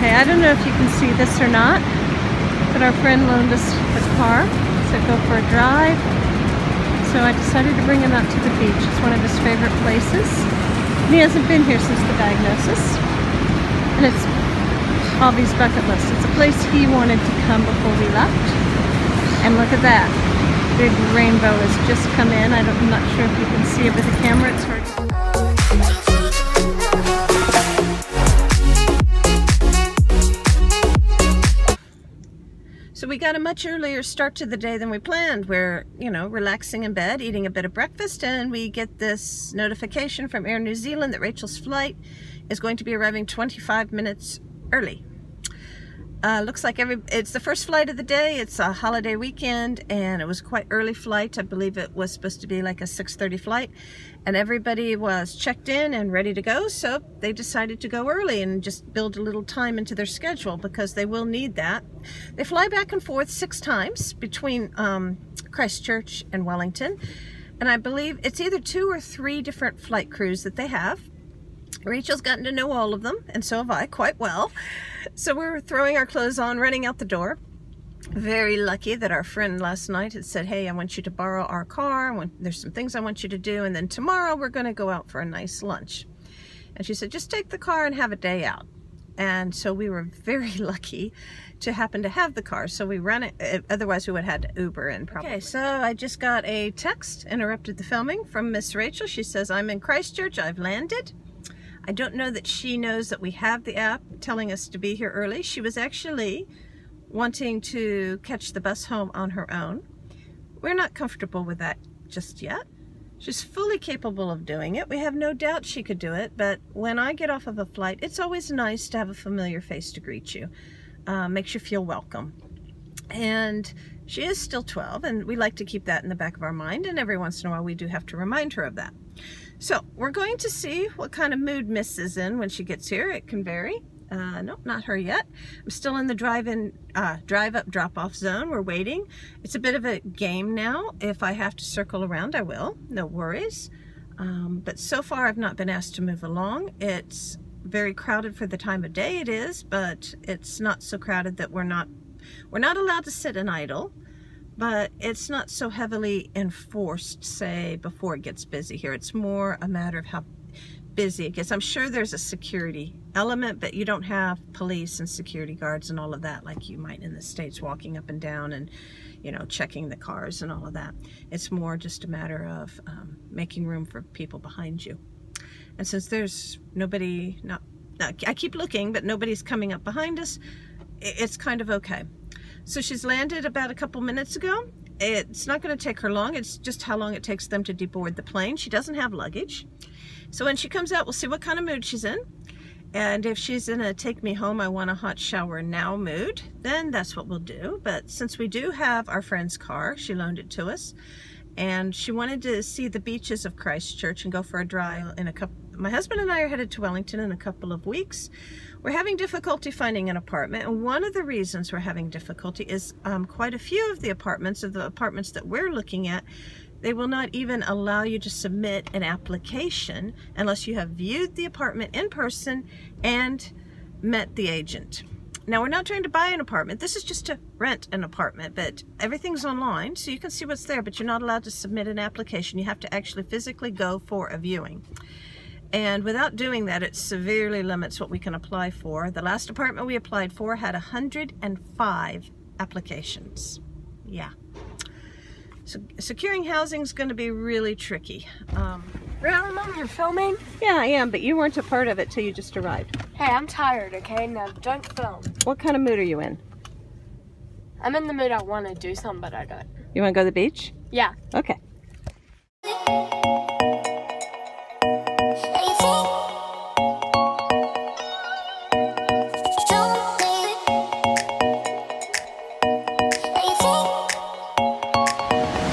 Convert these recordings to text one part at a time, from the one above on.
Okay, I don't know if you can see this or not, but our friend loaned us the car, so go for a drive. So I decided to bring him out to the beach. It's one of his favorite places. And he hasn't been here since the diagnosis. And it's Albie's bucket list. It's a place he wanted to come before we left. And look at that. Big rainbow has just come in. I'm not sure if you can see it with the camera. It's hard. So we got a much earlier start to the day than we planned. We're, relaxing in bed, eating a bit of breakfast, and we get this notification from Air New Zealand that Rachel's flight is going to be arriving 25 minutes early. Looks like it's the first flight of the day. It's a holiday weekend, and it was quite early flight. I believe it was supposed to be like a 6:30 flight, and everybody was checked in and ready to go, so they decided to go early and just build a little time into their schedule because they will need that. They fly back and forth 6 times between Christchurch and Wellington, and I believe it's either 2 or 3 different flight crews that they have. Rachel's gotten to know all of them, and so have I quite well. So we were throwing our clothes on, running out the door. Very lucky that our friend last night had said, hey, I want you to borrow our car. There's some things I want you to do, and then tomorrow we're going to go out for a nice lunch. And she said, just take the car and have a day out. And so we were very lucky to happen to have the car. So we ran it, otherwise we would have had to Uber in probably. Okay, so I just got a text, interrupted the filming, from Miss Rachel. She says, I'm in Christchurch, I've landed. I don't know that she knows that we have the app telling us to be here early. She was actually wanting to catch the bus home on her own. We're not comfortable with that just yet. She's fully capable of doing it. We have no doubt she could do it, but when I get off of a flight, it's always nice to have a familiar face to greet you. Makes you feel welcome. And she is still 12, and we like to keep that in the back of our mind, and every once in a while we do have to remind her of that. So we're going to see what kind of mood Miss is in when she gets here. It can vary. Nope, not her yet. I'm still in the drive-up drop-off zone. We're waiting. It's a bit of a game now. If I have to circle around, I will. No worries. But so far, I've not been asked to move along. It's very crowded for the time of day it is, but it's not so crowded that we're not allowed to sit and idle. But it's not so heavily enforced, say, before it gets busy here. It's more a matter of how busy it gets. I'm sure there's a security element, but you don't have police and security guards and all of that like you might in the States, walking up and down and, checking the cars and all of that. It's more just a matter of making room for people behind you. And since there's nobody, I keep looking, but nobody's coming up behind us, it's kind of okay. So she's landed about a couple minutes ago. It's not going to take her long. It's just how long it takes them to deboard the plane. She doesn't have luggage. So when she comes out, we'll see what kind of mood she's in. And if she's in a take me home, I want a hot shower now mood, then that's what we'll do. But since we do have our friend's car, she loaned it to us, and she wanted to see the beaches of Christchurch and go for a drive in a couple. My husband and I are headed to Wellington in a couple of weeks. We're having difficulty finding an apartment, and one of the reasons we're having difficulty is quite a few of the apartments that we're looking at, they will not even allow you to submit an application unless you have viewed the apartment in person and met the agent. Now, we're not trying to buy an apartment. This is just to rent an apartment, but everything's online, so you can see what's there, but you're not allowed to submit an application. You have to actually physically go for a viewing. And without doing that, it severely limits what we can apply for. The last apartment we applied for had 105 applications. Yeah. So securing housing is going to be really tricky. Really, Mom, you're filming? Yeah, I am, but you weren't a part of it till you just arrived. Hey, I'm tired, okay? Now don't film. What kind of mood are you in? I'm in the mood I want to do something, but I don't. You want to go to the beach? Yeah. Okay.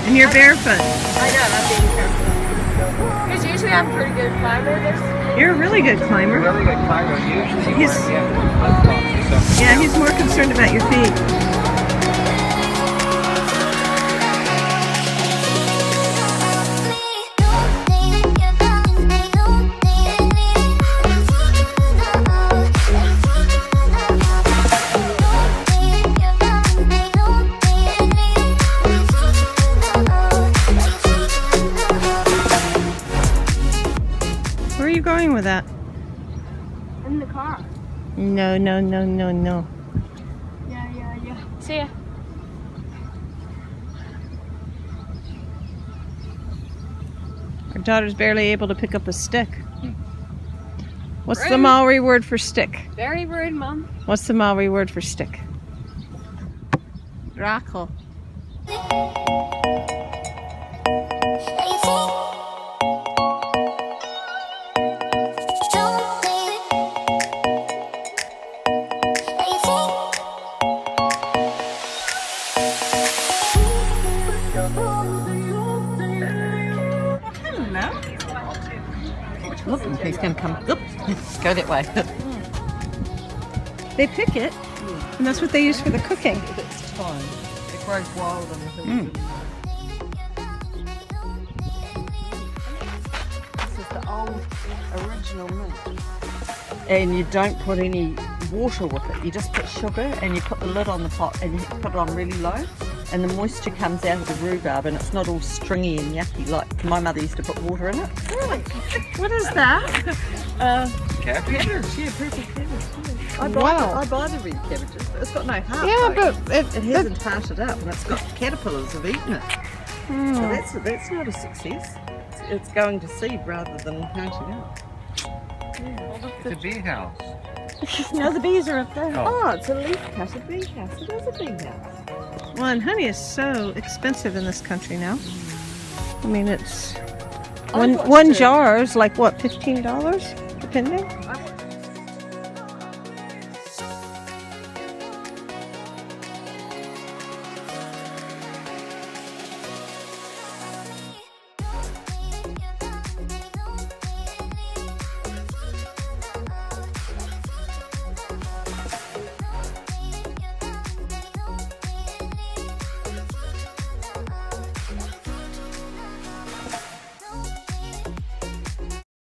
And you're barefoot. I know, I'm being careful. Because usually I'm a pretty good climber. You're a really good climber. Really good climber. Usually Yeah, he's more concerned about your feet. going with that? In the car. No, no, no, no, no. Yeah. See ya. Our daughter's barely able to pick up a stick. What's the Rude. Maori word for stick? Very rude, Mum. What's the Maori word for stick? Rako. Look, he's going to come. Oop, go that way. They pick it, and that's what they use for the cooking. It's time. It grows wild on the hills. This is the old original milk. And you don't put any water with it. You just put sugar and you put the lid on the pot and you put it on really low. And the moisture comes out of the rhubarb and it's not all stringy and yucky like my mother used to put water in it. Really? What is that? Cabbages, yeah, purple cabbages. Yeah. I buy the red cabbages, but it's got no heart. Yeah, though. but it hasn't hearted up and it's got caterpillars have eaten it. So that's not a success. It's going to seed rather than hearting up. It's a bee house. No, the bees are up there. Oh, it's a leaf cutter bee house. It is a bee house. Well, and honey is so expensive in this country now. I mean, it's one jar is like what, $15, depending. I